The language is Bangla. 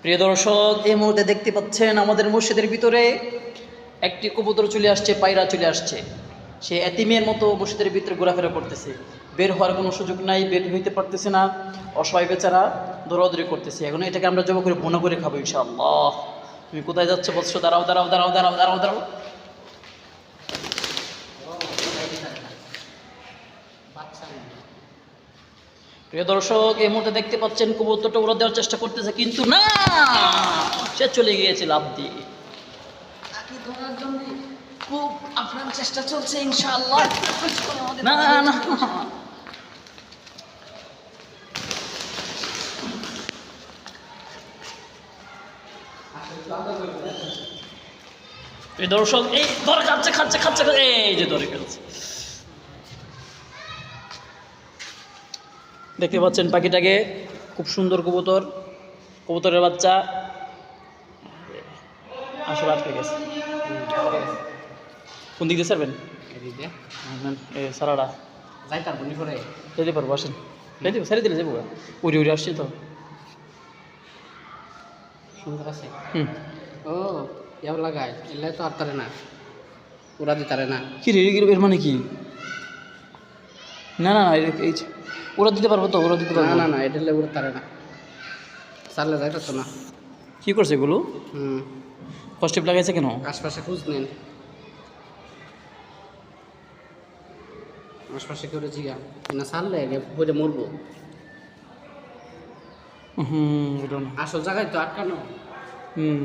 প্রিয় দর্শক, এই মুহূর্তে দেখতে পাচ্ছেন আমাদের মসজিদের ভিতরে একটি কবুতর চলে আসছে, পায়রা চলে আসছে। সে এতিমের মতো মসজিদের ভিতরে ঘোরাফেরা করতেছে, বের হওয়ার কোনো সুযোগ নাই, বের হইতে পারতেছে না, অসহায় বেচারা দৌড়াদৌড়ি করতেছে। এখন এটাকে আমরা জব করে বোনা করে খাবো ইনশাআল্লাহ। তুমি কোথায় যাচ্ছ বৎস? দাঁড়াও দাঁড়াও দাঁড়াও দাঁড়াও দাঁড়াও দাঁড়াও। প্রিয় দর্শক, এই মুহূর্তে দেখতে পাচ্ছেন কবুতরটা উড়া দেওয়ার চেষ্টা করতেছে, কিন্তু না, সে চলে গিয়েছে লাফ দিয়ে। তাকে ধরার জন্য খুব আপনার চেষ্টা চলছে ইনশাআল্লাহ। না না, প্রিয় দর্শক, এই ধরে খাচ্ছে খাচ্ছে খাচ্ছে, এই যে ধরে ফেলছে। দেখতে পাচ্ছেন পাখিটাকে, খুব সুন্দর কবুতর, কবুতরের বাচ্চা আসলে আটকে গেছে। কোন দিক দিয়ে ছাড়বেন? সারাটা যাই তার বলি করে যেতে পারবো, আসেন ছেড়ে দিলে যাবো, উড়ে উড়ে আসছি তো। সুন্দর আছে। হুম, ও ইয়াও লাগায় এলে তো আর তারে না, উড়া দিতারে না। কি রে এর মানে কি? না না, এই ওরা দিতে পারবো তো, ওরা দিতে না পারবো না না, এটা উড়ে তারে না, চাললে যাইতো না। কি করছে এগুলো? কষ্টেপ লাগাইছে কেন? আশপাশে খুঁজ নেন, আশপাশে কেউ জিগা না, ছাড়লে বইটা মরবো। এটা না। আসল জায়গায় তো আটকানো। হুম